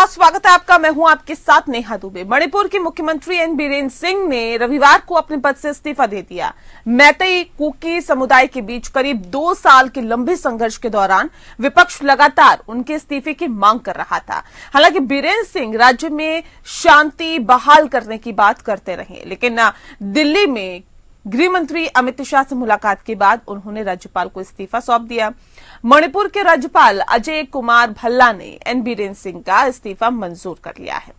बहुत स्वागत है आपका। मैं हूं आपके साथ नेहा दुबे। मणिपुर के मुख्यमंत्री एन बीरेन सिंह ने रविवार को अपने पद से इस्तीफा दे दिया। मैतेई कुकी समुदाय के बीच करीब 2 साल के लंबे संघर्ष के दौरान विपक्ष लगातार उनके इस्तीफे की मांग कर रहा था। हालांकि बीरेन सिंह राज्य में शांति बहाल करने की बात करते रहे, लेकिन दिल्ली में गृह मंत्री अमित शाह से मुलाकात के बाद उन्होंने राज्यपाल को इस्तीफा सौंप दिया। मणिपुर के राज्यपाल अजय कुमार भल्ला ने एन बीरेन सिंह का इस्तीफा मंजूर कर लिया है।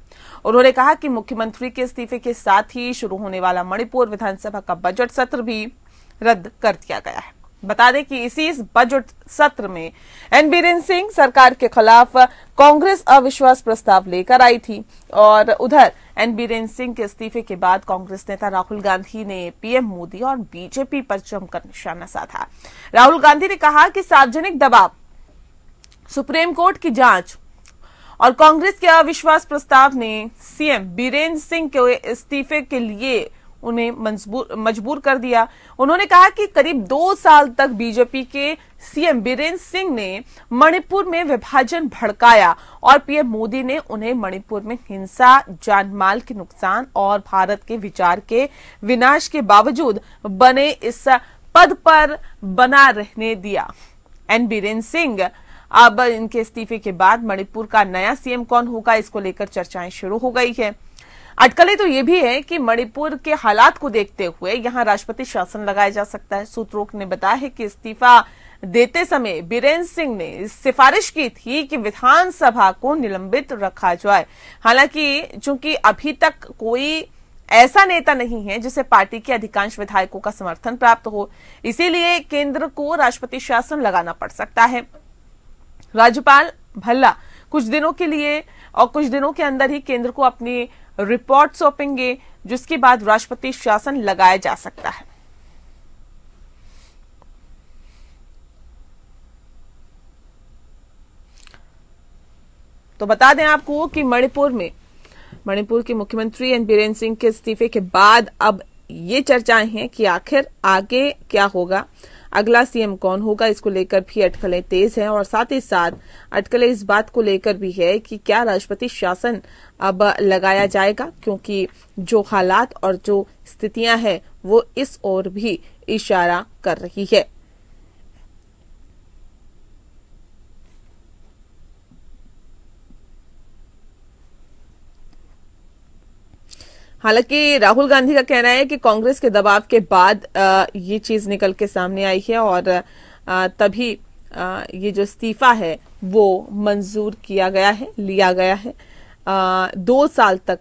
उन्होंने कहा कि मुख्यमंत्री के इस्तीफे के साथ ही शुरू होने वाला मणिपुर विधानसभा का बजट सत्र भी रद्द कर दिया गया है। बता दें कि इस बजट सत्र में एन बीरेन सिंह सरकार के खिलाफ कांग्रेस अविश्वास प्रस्ताव लेकर आई थी और उधर एन बीरेन सिंह के इस्तीफे के बाद कांग्रेस नेता राहुल गांधी ने पीएम मोदी और बीजेपी पर जमकर निशाना साधा। राहुल गांधी ने कहा कि सार्वजनिक दबाव, सुप्रीम कोर्ट की जांच और कांग्रेस के अविश्वास प्रस्ताव ने सीएम बीरेन सिंह के इस्तीफे के लिए उन्हें मजबूर कर दिया। उन्होंने कहा कि करीब 2 साल तक बीजेपी के सीएम बीरेन सिंह ने मणिपुर में विभाजन भड़काया और पीएम मोदी ने उन्हें मणिपुर में हिंसा, जानमाल के नुकसान और भारत के विचार के विनाश के बावजूद बने इस पद पर बना रहने दिया। एन बीरेन सिंह अब इनके इस्तीफे के बाद मणिपुर का नया सीएम कौन होगा, इसको लेकर चर्चाएं शुरू हो गई है। अटकलें तो ये भी है कि मणिपुर के हालात को देखते हुए यहां राष्ट्रपति शासन लगाया जा सकता है। सूत्रों ने बताया है कि इस्तीफा देते समय बीरेन सिंह ने सिफारिश की थी कि विधानसभा को निलंबित रखा जाए। हालांकि चूंकि अभी तक कोई ऐसा नेता नहीं है जिसे पार्टी के अधिकांश विधायकों का समर्थन प्राप्त हो, इसीलिए केंद्र को राष्ट्रपति शासन लगाना पड़ सकता है। राज्यपाल भल्ला कुछ दिनों के लिए और कुछ दिनों के अंदर ही केंद्र को अपनी रिपोर्ट सौंपेंगे, जिसके बाद राष्ट्रपति शासन लगाया जा सकता है। तो बता दें आपको कि मणिपुर के मुख्यमंत्री एन बीरेन सिंह के इस्तीफे के बाद अब ये चर्चाएं हैं कि आखिर आगे क्या होगा, अगला सीएम कौन होगा, इसको लेकर भी अटकलें तेज हैं। और साथ ही साथ अटकलें इस बात को लेकर भी है कि क्या राष्ट्रपति शासन अब लगाया जाएगा, क्योंकि जो हालात और जो स्थितियां हैं वो इस ओर भी इशारा कर रही है। हालांकि राहुल गांधी का कहना है कि कांग्रेस के दबाव के बाद ये चीज निकल के सामने आई है और तभी ये जो इस्तीफा है वो मंजूर लिया गया है। 2 साल तक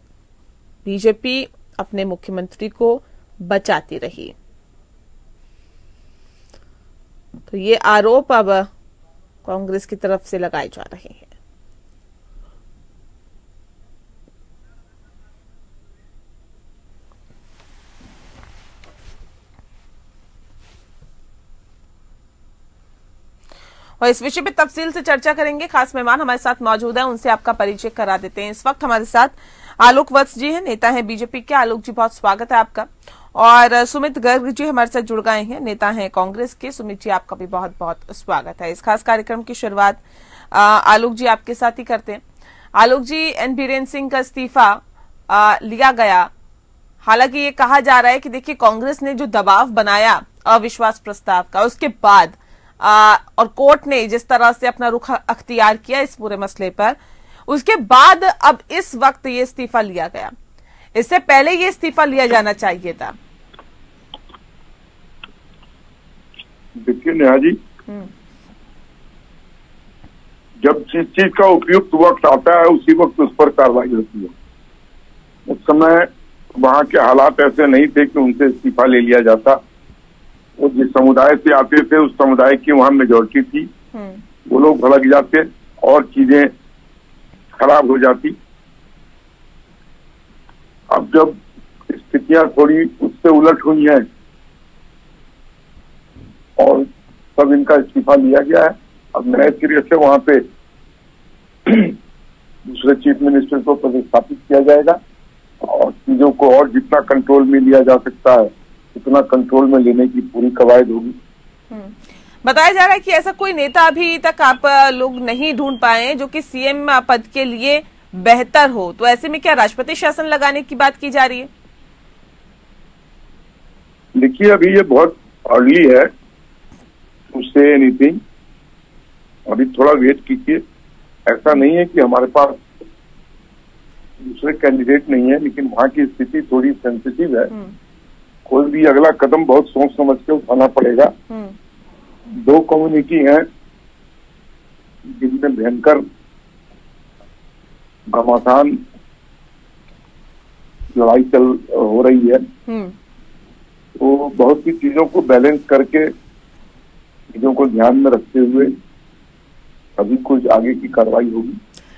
बीजेपी अपने मुख्यमंत्री को बचाती रही, तो ये आरोप अब कांग्रेस की तरफ से लगाए जा रहे हैं। और इस विषय पे तफसील से चर्चा करेंगे। खास मेहमान हमारे साथ मौजूद हैं, उनसे आपका परिचय करा देते हैं। इस वक्त हमारे साथ आलोक वत्स जी हैं, नेता हैं बीजेपी के। आलोक जी, बहुत स्वागत है आपका। और सुमित गर्ग जी हमारे साथ जुड़ गए हैं, नेता हैं कांग्रेस के। सुमित जी, आपका भी बहुत बहुत स्वागत है। इस खास कार्यक्रम की शुरुआत आलोक जी आपके साथ ही करते हैं। आलोक जी, एन बीरेन सिंह का इस्तीफा लिया गया। हालांकि ये कहा जा रहा है कि देखिए, कांग्रेस ने जो दबाव बनाया अविश्वास प्रस्ताव का, उसके बाद और कोर्ट ने जिस तरह से अपना रुख अख्तियार किया इस पूरे मसले पर, उसके बाद अब इस वक्त ये इस्तीफा लिया गया। इससे पहले ये इस्तीफा लिया जाना चाहिए था। देखिए नेहा जी, जब जिस चीज का उपयुक्त वक्त आता है उसी वक्त उस पर कार्रवाई होती है। उस समय वहां के हालात ऐसे नहीं थे कि उनसे इस्तीफा ले लिया जाता। वो जिस समुदाय से आते थे उस समुदाय की वहां मेजोरिटी थी, वो लोग भड़क जाते और चीजें खराब हो जाती। अब जब स्थितियां थोड़ी उससे उलट हुई हैं और तब इनका इस्तीफा लिया गया है। अब नए सिरे से वहां पे दूसरे चीफ मिनिस्टर को पदस्थापित किया जाएगा और चीजों को और जितना कंट्रोल में लिया जा सकता है उतना कंट्रोल में लेने की पूरी कवायद होगी। बताया जा रहा है कि ऐसा कोई नेता अभी तक आप लोग नहीं ढूंढ पाए जो कि सीएम पद के लिए बेहतर हो, तो ऐसे में क्या राष्ट्रपति शासन लगाने की बात की जा रही है? देखिए, अभी ये बहुत अर्ली है टू से एनीथिंग। अभी थोड़ा वेट कीजिए। ऐसा नहीं है कि हमारे पास दूसरे कैंडिडेट नहीं है, लेकिन वहां की स्थिति थोड़ी सेंसिटिव है। कोई भी अगला कदम बहुत सोच समझ के उठाना पड़ेगा। 2 कम्युनिटी हैं जिनमें भयंकर घमासान लड़ाई हो रही है। तो बहुत सी चीजों को बैलेंस करके, चीजों को ध्यान में रखते हुए अभी कुछ आगे की कार्रवाई होगी।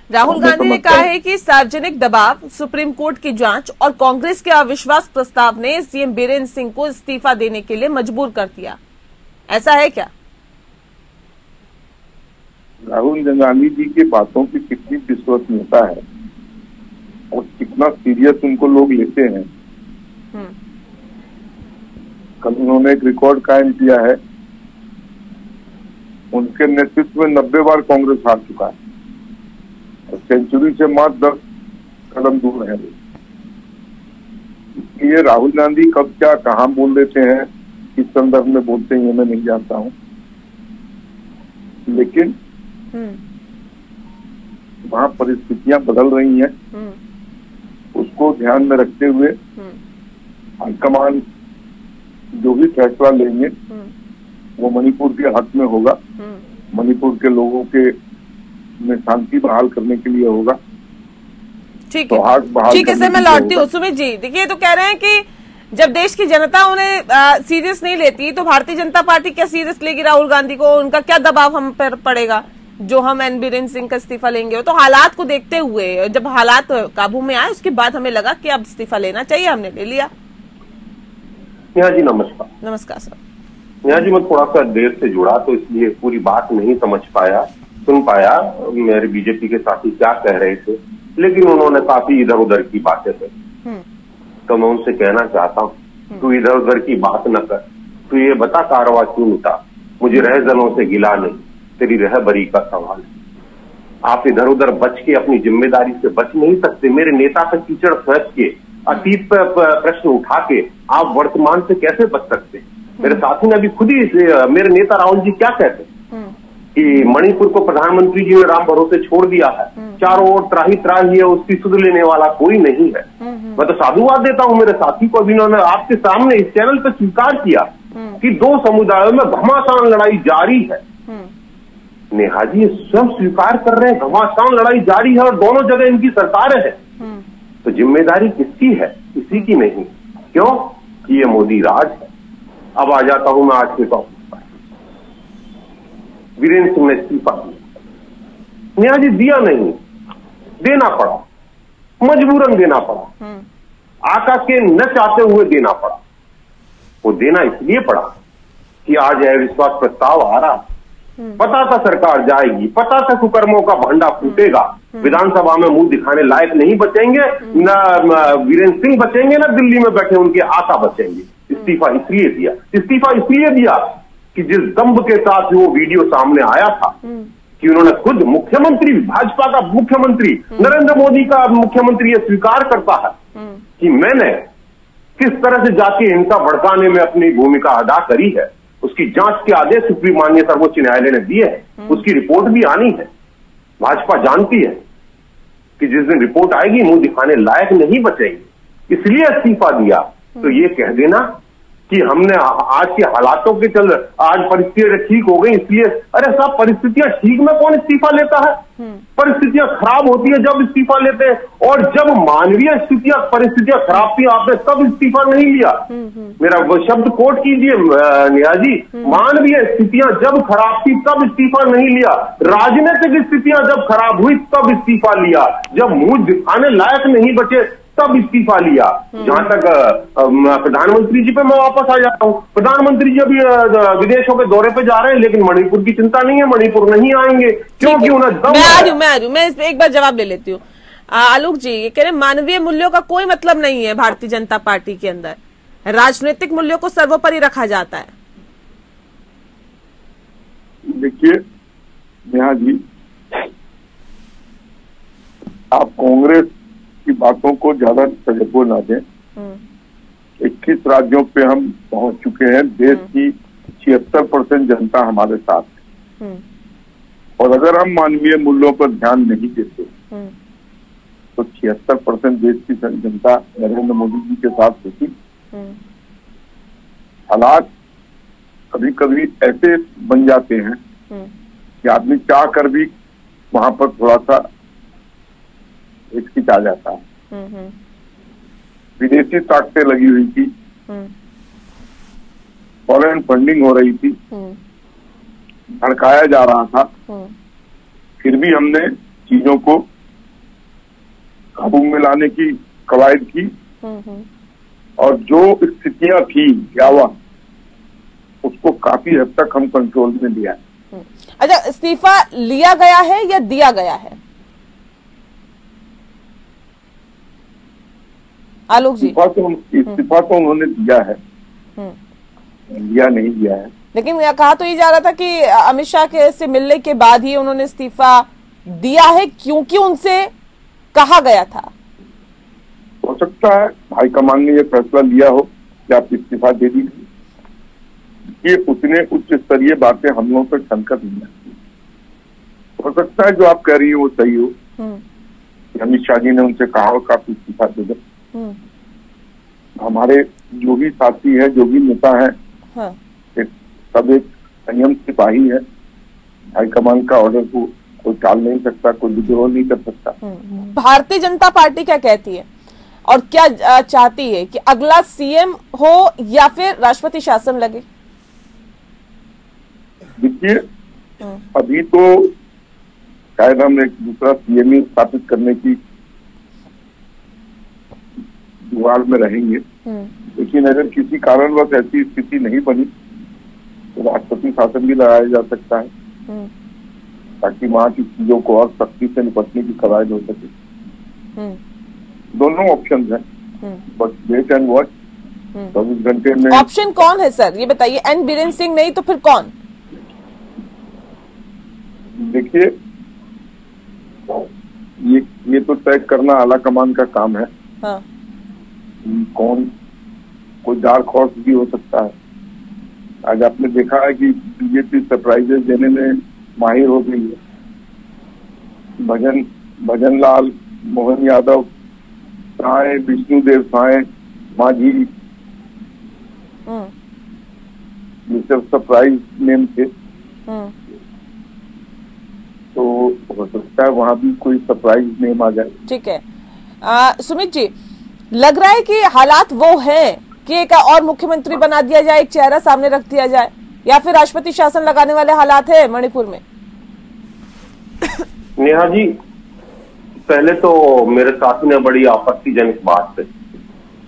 राहुल गांधी ने कहा है कि सार्वजनिक दबाव, सुप्रीम कोर्ट की जांच और कांग्रेस के अविश्वास प्रस्ताव ने सीएम बीरेंद्र सिंह को इस्तीफा देने के लिए मजबूर कर दिया। ऐसा है क्या? राहुल गांधी जी की बातों की कितनी विश्वसनीयता है और कितना सीरियस उनको लोग लेते हैं। कल उन्होंने एक रिकॉर्ड कायम किया है। उनके नेतृत्व में 90 बार कांग्रेस हार चुका है और सेंचुरी से मात्र 10 कदम दूर है। इसलिए राहुल गांधी कब क्या कहाँ बोल देते हैं, किस संदर्भ में बोलते हैं, ये मैं नहीं जानता हूँ। लेकिन वहाँ परिस्थितियां बदल रही हैं, उसको ध्यान में रखते हुए हाईकमान जो भी फैसला लेंगे वो मणिपुर के हक में होगा, मणिपुर के लोगों के में शांति बहाल करने के लिए होगा। ठीक है, ठीक है सर, मैं लौटती हूँ। सुमित जी, देखिए तो कह रहे हैं कि जब देश की जनता उन्हें सीरियस नहीं लेती तो भारतीय जनता पार्टी क्या सीरियस लेगी राहुल गांधी को? उनका क्या दबाव हम पर पड़ेगा जो हम एन बीरेंद्र सिंह का इस्तीफा लेंगे? तो हालात को देखते हुए, जब हालात काबू में आए उसके बाद हमें लगा कि अब इस्तीफा लेना चाहिए, हमने ले लिया। नेहा जी नमस्कार। नमस्कार सर। नेहा जी, मैं थोड़ा सा देर से जुड़ा तो इसलिए पूरी बात नहीं समझ पाया, सुन पाया मेरे बीजेपी के साथी क्या कह रहे थे, लेकिन उन्होंने काफी इधर उधर की बातें कही। तो मैं उनसे कहना चाहता हूँ, तू इधर उधर की बात न कर, तू ये बता कारवा क्यों उठा? मुझे रहजनों से गिला नहीं, तेरी रहबरी का सवाल है। आप इधर उधर बच के अपनी जिम्मेदारी से बच नहीं सकते। मेरे नेता पर कीचड़ फेंक के, अतीत पर प्रश्न उठा के आप वर्तमान से कैसे बच सकते? मेरे साथी ने अभी खुद ही मेरे नेता राहुल जी क्या कहते कि मणिपुर को प्रधानमंत्री जी ने राम भरोसे छोड़ दिया है, चारों ओर त्राही त्राही है, उसकी सुध लेने वाला कोई नहीं है। मैं तो साधुवाद देता हूं मेरे साथी को। अभी उन्होंने आपके सामने इस चैनल पर स्वीकार किया कि 2 समुदायों में घमासान लड़ाई जारी है। नेहा जी स्वयं स्वीकार कर रहे हैं घमासान लड़ाई जारी है और दोनों जगह इनकी सरकारें हैं। तो जिम्मेदारी किसकी है? किसी की नहीं। क्यों? कि ये मोदी राज है। अब आ जाता हूं मैं आज के टॉपिक पर। वीरेंद्र सिंह ने इस्तीफा दिया। नेहा जी दिया नहीं, देना पड़ा, मजबूरन देना पड़ा, आका के न चाहते हुए देना पड़ा। वो देना इसलिए पड़ा कि आज अविश्वास प्रस्ताव आ रहा। पता था सरकार जाएगी, पता था कुकर्मों का भांडा फूटेगा, विधानसभा में मुंह दिखाने लायक नहीं बचेंगे, न वीरेंद्र सिंह बचेंगे, न दिल्ली में बैठे उनके आका बचेंगे। इस्तीफा इसलिए दिया, इस्तीफा इसलिए दिया कि जिस दम्भ के साथ वो वीडियो सामने आया था कि उन्होंने खुद मुख्यमंत्री, भाजपा का मुख्यमंत्री, नरेंद्र मोदी का मुख्यमंत्री ये स्वीकार करता है कि मैंने किस तरह से जाके हिंसा भड़काने में अपनी भूमिका अदा करी है। उसकी जांच के आदेश सुप्रीम माननीय सर्वोच्च न्यायालय ने दिए हैं, उसकी रिपोर्ट भी आनी है। भाजपा जानती है कि जिस दिन रिपोर्ट आएगी मुंह दिखाने लायक नहीं बचेंगे, इसलिए इस्तीफा दिया। तो ये कह देना कि हमने आज के हालातों के चल आज परिस्थितियां ठीक हो गई इसलिए, अरे साहब परिस्थितियां ठीक में कौन इस्तीफा लेता है? परिस्थितियां खराब होती है जब इस्तीफा लेते हैं, और जब मानवीय परिस्थितियां खराब थी आपने तब इस्तीफा नहीं लिया। मेरा शब्द कोट कीजिए नेहा जी, मानवीय स्थितियां जब खराब थी तब इस्तीफा नहीं लिया, राजनीतिक स्थितियां जब खराब हुई तब इस्तीफा लिया, जब मुंह दिखाने लायक नहीं बचे तब इस्तीफा लिया। जहां तक प्रधानमंत्री जी पे मैं वापस आ जाता हूं, प्रधानमंत्री जी अभी विदेशों के दौरे पे जा रहे हैं, लेकिन मणिपुर की चिंता नहीं है, मणिपुर नहीं आएंगे क्योंकि उन्हें दम है। मैं एक बार जवाब ले लेती हूँ। आलोक जी ये कह रहे मानवीय मूल्यों का कोई मतलब नहीं है भारतीय जनता पार्टी के अंदर, राजनीतिक मूल्यों को सर्वोपरि रखा जाता है। देखिए नेहा जी, आप कांग्रेस की बातों को ज्यादा तवज्जो ना दें। 21 राज्यों पे हम पहुंच चुके हैं। देश की 76% जनता हमारे साथ है। और अगर हम मानवीय मूल्यों पर ध्यान नहीं देते तो 76% देश की जनता नरेंद्र मोदी जी के साथ होती। हालात कभी कभी ऐसे बन जाते हैं कि आदमी चाह कर भी वहां पर थोड़ा सा हिचकिचा जाता है। विदेशी ताकतें लगी हुई थी, फॉरेन फंडिंग हो रही थी, भड़काया जा रहा था, फिर भी हमने चीजों को काबू में लाने की कवायद की और जो स्थितियां थी क्या हुआ उसको काफी हद तक हम कंट्रोल में लिया है। अच्छा, इस्तीफा लिया गया है या दिया गया है आलोक जी? इस्तीफा तो उन्होंने दिया है, लिया नहीं दिया है। लेकिन कहा तो ये जा रहा था कि अमित शाह के से मिलने के बाद ही उन्होंने इस्तीफा दिया है, क्योंकि उनसे कहा गया था। हो सकता है हाईकमान ने यह फैसला लिया हो कि आप इस्तीफा दे दीजिए। ये उतने उच्च स्तरीय बातें हम लोगों पर छनकर नहीं आती। हो सकता है जो आप कह रही है वो सही हो, अमित शाह जी ने उनसे कहा हो कि आप इस्तीफा दे दें। हमारे जो भी साथी है, जो भी नेता है, हाँ। सब एक संयम सिपाही है। हाईकमान का ऑर्डर को कोई टाल नहीं सकता, कोई विद्रोह नहीं कर सकता। भारतीय जनता पार्टी क्या कहती है और क्या चाहती है कि अगला सीएम हो या फिर राष्ट्रपति शासन लगे? देखिए, अभी तो शायद हम एक दूसरा सीएम स्थापित करने की जुगाड़ में रहेंगे, लेकिन अगर किसी कारणवश ऐसी स्थिति नहीं बनी तो राष्ट्रपति शासन भी लगाया जा सकता है ताकि वहां की चीजों को और सख्ती से निपटने की कवायद हो सके। दोनों ऑप्शन हैं, बस वेट एंड वॉच। 24 घंटे में ऑप्शन कौन है सर, ये बताइए? एन बीरेन्द्र सिंह नहीं तो फिर कौन? देखिए, ये तो तय करना आला कमान का काम है। हाँ। कौन, कोई डार्क हॉर्स भी हो सकता है। आज आपने देखा है कि बीजेपी सरप्राइजेस देने में माहिर हो गई है। भजन लाल, मोहन यादव, साय, विष्णुदेव साय, मांझी, ये सब सरप्राइज नेम थे। तो हो सकता है वहां भी कोई सरप्राइज नेम आ जाए। ठीक है। सुमित जी, लग रहा है कि हालात वो हैं कि एक और मुख्यमंत्री बना दिया जाए, एक चेहरा सामने रख दिया जाए, या फिर राष्ट्रपति शासन लगाने वाले हालात है मणिपुर में? नेहा जी, पहले तो मेरे साथी ने बड़ी आपत्तिजनक बात कही,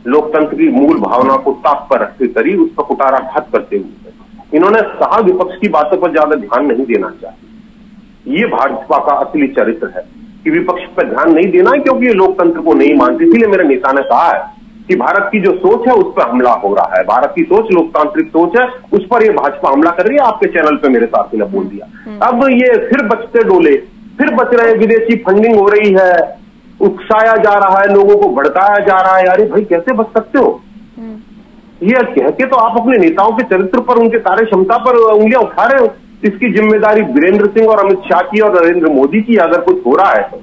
लोकतंत्र की मूल भावना को ताक पर रखते करी, उस पर कुटाराघात करते हुए इन्होंने कहा विपक्ष की बातों पर ज्यादा ध्यान नहीं देना चाहिए। ये भाजपा का असली चरित्र है कि विपक्ष पर ध्यान नहीं देना है, क्योंकि ये लोकतंत्र को नहीं मानती। इसीलिए मेरे नेता ने कहा है कि भारत की जो सोच है उस पर हमला हो रहा है। भारत की सोच लोकतांत्रिक सोच है, उस पर ये भाजपा हमला कर रही है। आपके चैनल पे मेरे साथी ने बोल दिया। अब ये फिर बचते डोले, फिर बच रहे हैं। विदेशी फंडिंग हो रही है, उकसाया जा रहा है, लोगों को भड़काया जा रहा है। अरे भाई, कैसे बच सकते हो? ये कह के तो आप अपने नेताओं के चरित्र पर, उनके कार्य क्षमता पर उंगलियां उठा रहे हो। इसकी जिम्मेदारी वीरेंद्र सिंह और अमित शाह की और नरेंद्र मोदी की। अगर कुछ हो रहा है तो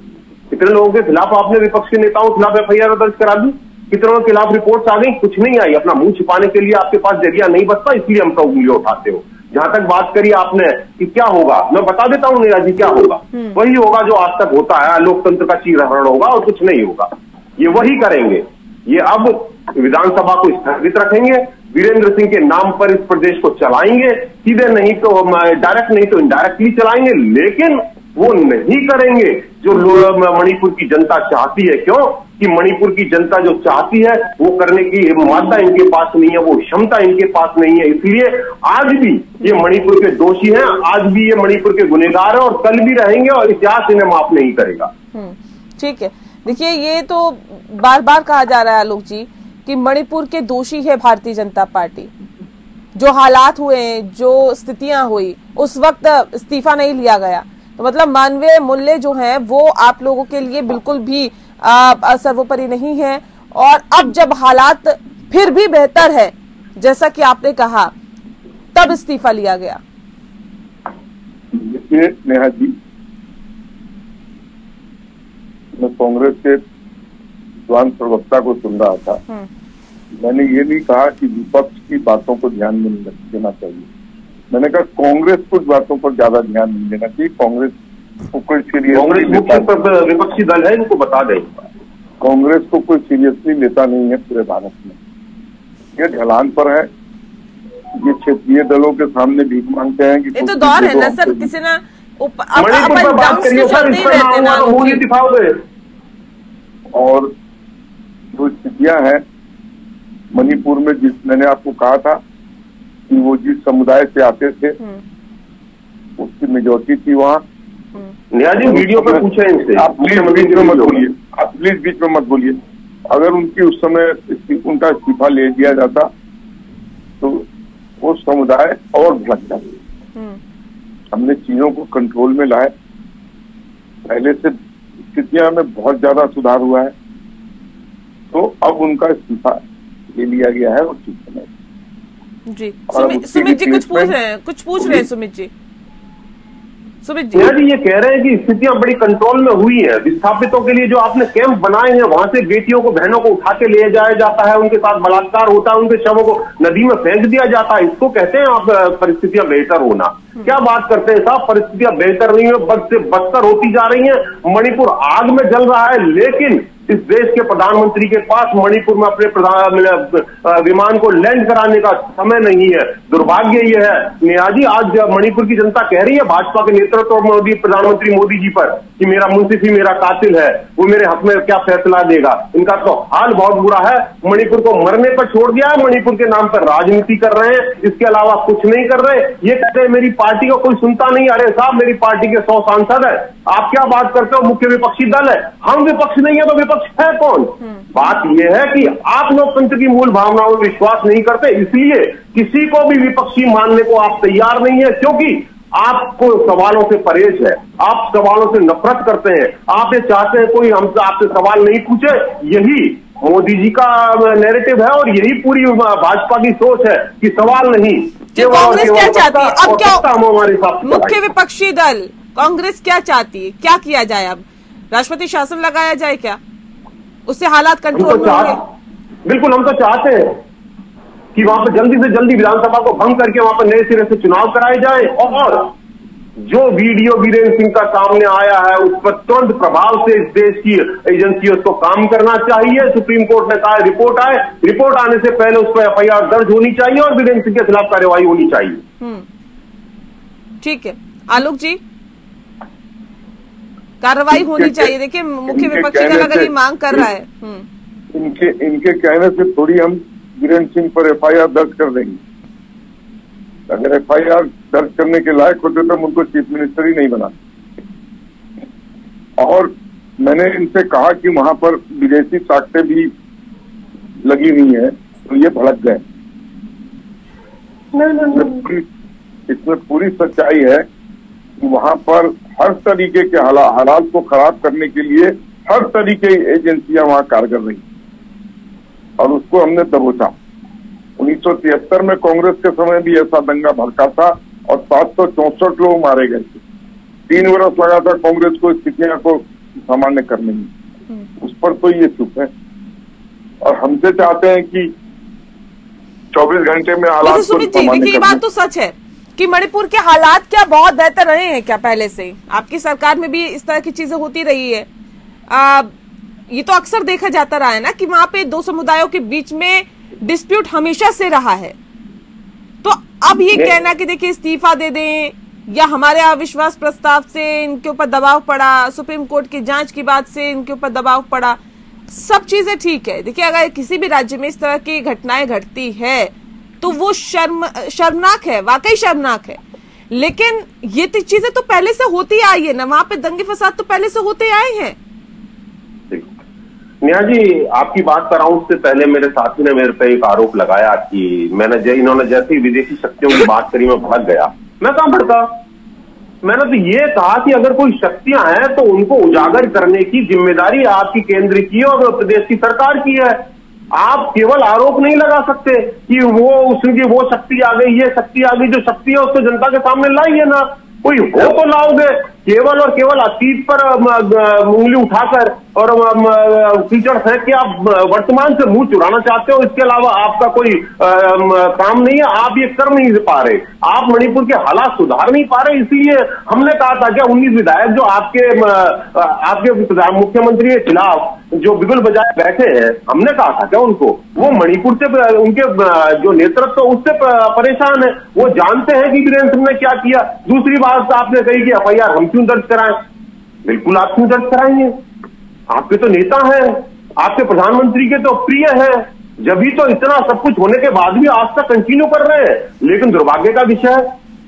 कितने लोगों के खिलाफ आपने, विपक्ष के नेताओं के खिलाफ FIR दर्ज करा दी, कितनों के खिलाफ रिपोर्ट्स आ गई, कुछ नहीं आई। अपना मुंह छिपाने के लिए आपके पास जरिया नहीं बचता, इसलिए हम तो उंगलियां उठाते हो। जहां तक बात करी आपने कि क्या होगा, मैं बता देता हूं नेहा जी क्या होगा। वही होगा जो आज तक होता है, लोकतंत्र का चीरहरण होगा और कुछ नहीं होगा। ये वही करेंगे। ये अब विधानसभा को स्थगित रखेंगे, वीरेंद्र सिंह के नाम पर इस प्रदेश को चलाएंगे, सीधे नहीं तो डायरेक्ट नहीं तो इनडायरेक्टली चलाएंगे, लेकिन वो नहीं करेंगे जो मणिपुर की जनता चाहती है। क्यों कि मणिपुर की जनता जो चाहती है वो करने की मात्रा इनके पास नहीं है, वो क्षमता इनके पास नहीं है। इसलिए आज भी ये मणिपुर के दोषी हैं, आज भी ये मणिपुर के गुनहगार हैं और कल भी रहेंगे, और इतिहास इन्हें माफ नहीं करेगा। ठीक है। देखिए, ये तो बार बार कहा जा रहा है आलोक जी कि मणिपुर के दोषी है भारतीय जनता पार्टी। जो हालात हुए, जो स्थितियां हुई, उस वक्त इस्तीफा नहीं लिया गया, तो मतलब मानवीय मूल्य जो है वो आप लोगों के लिए बिल्कुल भी सर्वोपरि नहीं है। और अब जब हालात फिर भी बेहतर है जैसा कि आपने कहा, तब इस्तीफा लिया गया। देखिए नेहा जी, मैं कांग्रेस के जवान प्रवक्ता को सुन रहा था। मैंने ये नहीं कहा कि विपक्ष की बातों को ध्यान में नहीं देना चाहिए। मैंने कहा कांग्रेस कुछ बातों पर ज्यादा ध्यान नहीं देना चाहिए। कांग्रेस को कोई कांग्रेस मुख्य विपक्षी दल है, इनको बता दें। कांग्रेस को कोई सीरियसली लेता नहीं है पूरे भारत में। ये ढलान पर है, ये क्षेत्रीय दलों के सामने भीख मांगते हैं कि ये तो दौर है ना सर, किसी ना मणिपुर पर बात करिए सर, इस पर मामूली दिखाओगे। और जो स्थितियां हैं मणिपुर में, मैंने आपको कहा था कि वो जिस समुदाय से आते थे उसकी मेजोरिटी थी वहाँ। नेहा जी वीडियो पे पूछे इनसे, आप प्लीज बीच में मत बोलिए, आप प्लीज बीच में मत बोलिए। अगर उनकी उस समय उनका इस्तीफा ले दिया जाता तो वो समुदाय और भड़क जाता। हमने चीजों को कंट्रोल में लाए, पहले से स्थितियां में बहुत ज्यादा सुधार हुआ है, तो अब उनका इस्तीफा ले लिया गया है। और ठीक है जी। सुमित जी कुछ पूछ रहे हैं सुमित जी। नेहा जी ये कह रहे हैं कि स्थितियां बड़ी कंट्रोल में हुई है। विस्थापितों के लिए जो आपने कैंप बनाए हैं, वहां से बेटियों को, बहनों को उठा के ले जाया जाता है, उनके साथ बलात्कार होता है, उनके शवों को नदी में फेंक दिया जाता है। इसको कहते हैं आप परिस्थितियां बेहतर होना? क्या बात करते हैं साहब, परिस्थितियां बेहतर नहीं है, बद से बदतर होती जा रही है। मणिपुर आग में जल रहा है, लेकिन इस देश के प्रधानमंत्री के पास मणिपुर में अपने विमान को लैंड कराने का समय नहीं है। दुर्भाग्य ये है नेहा जी, आज मणिपुर की जनता कह रही है भाजपा के नेतृत्व और मोदी, प्रधानमंत्री मोदी जी पर कि मेरा मुंसिफी मेरा कातिल है, वो मेरे हक में क्या फैसला देगा। इनका तो हाल बहुत बुरा है। मणिपुर को मरने पर छोड़ दिया है, मणिपुर के नाम पर राजनीति कर रहे हैं, इसके अलावा कुछ नहीं कर रहे। ये कहते हैं मेरी पार्टी को कोई सुनता नहीं। अरे साहब, मेरी पार्टी के 100 सांसद है, आप क्या बात करते हो? मुख्य विपक्षी दल है, हम विपक्ष नहीं है तो विपक्ष है कौन? बात यह है कि आप लोकतंत्र की मूल भावनाओं में विश्वास नहीं करते, इसलिए किसी को भी विपक्षी मानने को आप तैयार नहीं है, क्योंकि आपको सवालों से परहेज है, आप सवालों से नफरत करते हैं। आप ये चाहते हैं कोई हमसे आपसे सवाल नहीं पूछे। यही मोदी जी का नैरेटिव है और यही पूरी भाजपा की सोच है कि सवाल नहीं। कांग्रेस क्या चाहती है अब? क्या हमारे साथ मुख्य विपक्षी दल कांग्रेस क्या चाहती है? क्या किया जाए? अब राष्ट्रपति शासन लगाया जाए क्या? उससे हालात कंट्रोल में होंगे? बिल्कुल, हम तो चाहते हैं कि वहां पर जल्दी से जल्दी विधानसभा को भंग करके वहां पर नए सिरे से चुनाव कराए जाए, और जो वीडियो वीरेंद्र सिंह का सामने आया है उस पर तुरंत प्रभाव से इस देश की एजेंसियों को काम करना चाहिए। सुप्रीम कोर्ट ने कहा रिपोर्ट आए, रिपोर्ट आने से पहले उस पर FIR दर्ज होनी चाहिए और वीरेंद्र सिंह के खिलाफ कार्रवाई होनी चाहिए। ठीक है आलोक जी, कार्रवाई होनी चाहिए। देखिए मुख्य विपक्षी दल अगर ये मांग कर रहा है, इनके कहने से थोड़ी हम वीरेंद्र सिंह पर FIR दर्ज कर देंगे। अगर FIR दर्ज करने के लायक होते तो हम उनको चीफ मिनिस्टर ही नहीं बना। और मैंने इनसे कहा कि वहां पर विदेशी ताकतें भी लगी हुई हैं, तो ये भड़क गए। इसमें पूरी सच्चाई है कि वहां पर हर तरीके के हालात को खराब करने के लिए हर तरीके की एजेंसियां वहां कारगर रही और उसको हमने दबोचा। 1973 में कांग्रेस के समय भी ऐसा दंगा भड़का था और 764 लोग मारे गए थे। 3 वर्ष लगा था कांग्रेस को स्थितियों को सामान्य करने में। उस पर तो ये चुप है और हमसे चाहते हैं कि 24 घंटे में हालात को सामान्य देखिए, ये बात तो सच है कि मणिपुर के हालात क्या बहुत बेहतर रहे हैं क्या पहले से? आपकी सरकार में भी इस तरह की चीजें होती रही है। ये तो अक्सर देखा जाता रहा है ना कि वहां पे दो समुदायों के बीच में डिस्प्यूट हमेशा से रहा है। तो अब ये कहना कि देखिए इस्तीफा दे दें या हमारे अविश्वास प्रस्ताव से इनके ऊपर दबाव पड़ा, सुप्रीम कोर्ट की जांच की बात से इनके ऊपर दबाव पड़ा, सब चीजें ठीक है। देखिए अगर किसी भी राज्य में इस तरह की घटनाएं घटती है तो वो शर्मनाक है, वाकई शर्मनाक है। लेकिन ये चीजें तो पहले से होती आई है ना, वहां पे दंगे फसाद तो पहले से होते आए हैं। नेहा जी आपकी बात कर रहा हूं, उससे पहले मेरे साथी ने मेरे पे एक आरोप लगाया कि इन्होंने जैसे ही विदेशी शक्तियों की बात करी मैं भड़क गया। मैं कहां भड़का? मैंने तो ये कहा कि अगर कोई शक्तियां हैं तो उनको उजागर करने की जिम्मेदारी आपकी केंद्र की और प्रदेश की सरकार की है। आप केवल आरोप नहीं लगा सकते कि उसकी वो शक्ति आ गई, ये शक्ति आ गई। जो शक्ति है उसको जनता के सामने लाइए ना, कोई हो तो लाओगे। केवल और केवल अतीत पर उंगली उठाकर और कीचड़ फेंक के आप वर्तमान से मुंह चुराना चाहते हो, इसके अलावा आपका कोई काम नहीं है। आप ये कर नहीं पा रहे, आप मणिपुर के हालात सुधार नहीं पा रहे। इसलिए हमने कहा था क्या 19 विधायक जो आपके मुख्यमंत्री के खिलाफ जो बिगुल बजाए बैठे हैं, हमने कहा था क्या उनको, वो मणिपुर से उनके जो नेतृत्व उससे परेशान है, वो जानते हैं कि वीरेंद्र सिंह ने क्या किया। दूसरी बात आपने कही कि एफआईआर हम क्यों दर्ज कराएं, बिल्कुल आप क्यों दर्ज कराएंगे, आपके तो नेता हैं, आपके प्रधानमंत्री के तो प्रिय हैं, जब भी तो इतना सब कुछ होने के बाद भी आज तक कंटिन्यू कर रहे हैं। लेकिन दुर्भाग्य का विषय है,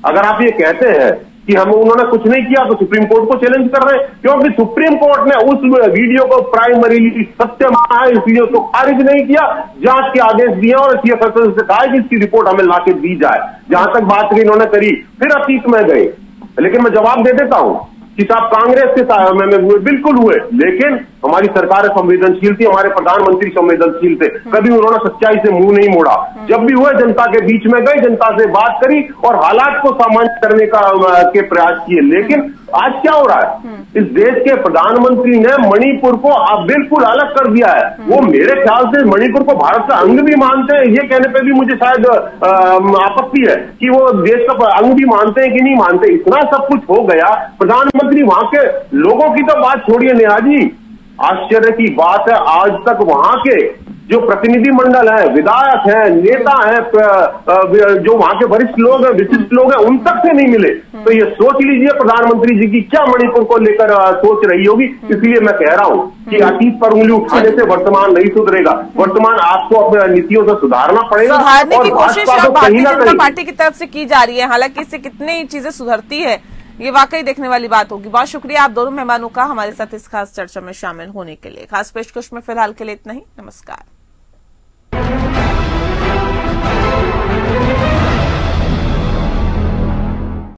अगर आप ये कहते हैं कि उन्होंने कुछ नहीं किया तो सुप्रीम कोर्ट को चैलेंज कर रहे हैं, क्योंकि सुप्रीम कोर्ट ने उस वीडियो को प्राइमरीली सत्य माना है, इसलिए उसको खारिज नहीं किया, जांच के आदेश दिए और चीफ ऑफिसर से कहा कि इसकी रिपोर्ट हमें लाके दी जाए। जहां तक बात इन्होंने करी, फिर अतीत में गए। लेकिन मैं जवाब दे देता हूं कि साहब कांग्रेस के साथ में बिल्कुल हुए, लेकिन हमारी सरकार संवेदनशील थी, हमारे प्रधानमंत्री संवेदनशील थे, कभी उन्होंने सच्चाई से मुंह नहीं मोड़ा। जब भी हुए जनता के बीच में गए, जनता से बात करी और हालात को सामान्य करने के प्रयास किए। लेकिन आज क्या हो रहा है, इस देश के प्रधानमंत्री ने मणिपुर को बिल्कुल अलग कर दिया है। वो मेरे ख्याल से मणिपुर को भारत का अंग भी मानते हैं, ये कहने पे भी मुझे शायद आपत्ति है कि वो देश का अंग भी मानते हैं कि नहीं मानते। इतना सब कुछ हो गया, प्रधानमंत्री वहां के लोगों की तो बात छोड़िए नेहा जी, आश्चर्य की बात है आज तक वहां के जो प्रतिनिधि मंडल है, विधायक हैं, नेता हैं, जो वहां के वरिष्ठ लोग हैं, विशिष्ट लोग हैं, उन तक से नहीं मिले। तो ये सोच लीजिए प्रधानमंत्री जी की क्या मणिपुर को लेकर सोच रही होगी। इसलिए मैं कह रहा हूं कि अतीत पर उंगली उठाने से वर्तमान नहीं सुधरेगा, वर्तमान आपको अपने नीतियों से सुधारना पड़ेगा। सुधारने की कोशिश भारतीय जनता पार्टी की तरफ से की जा रही है, हालांकि इससे कितनी चीजें सुधरती है ये वाकई देखने वाली बात होगी। बहुत शुक्रिया आप दोनों मेहमानों का हमारे साथ इस खास चर्चा में शामिल होने के लिए। खास पेशकश में फिलहाल के लिए इतना ही। नमस्कार।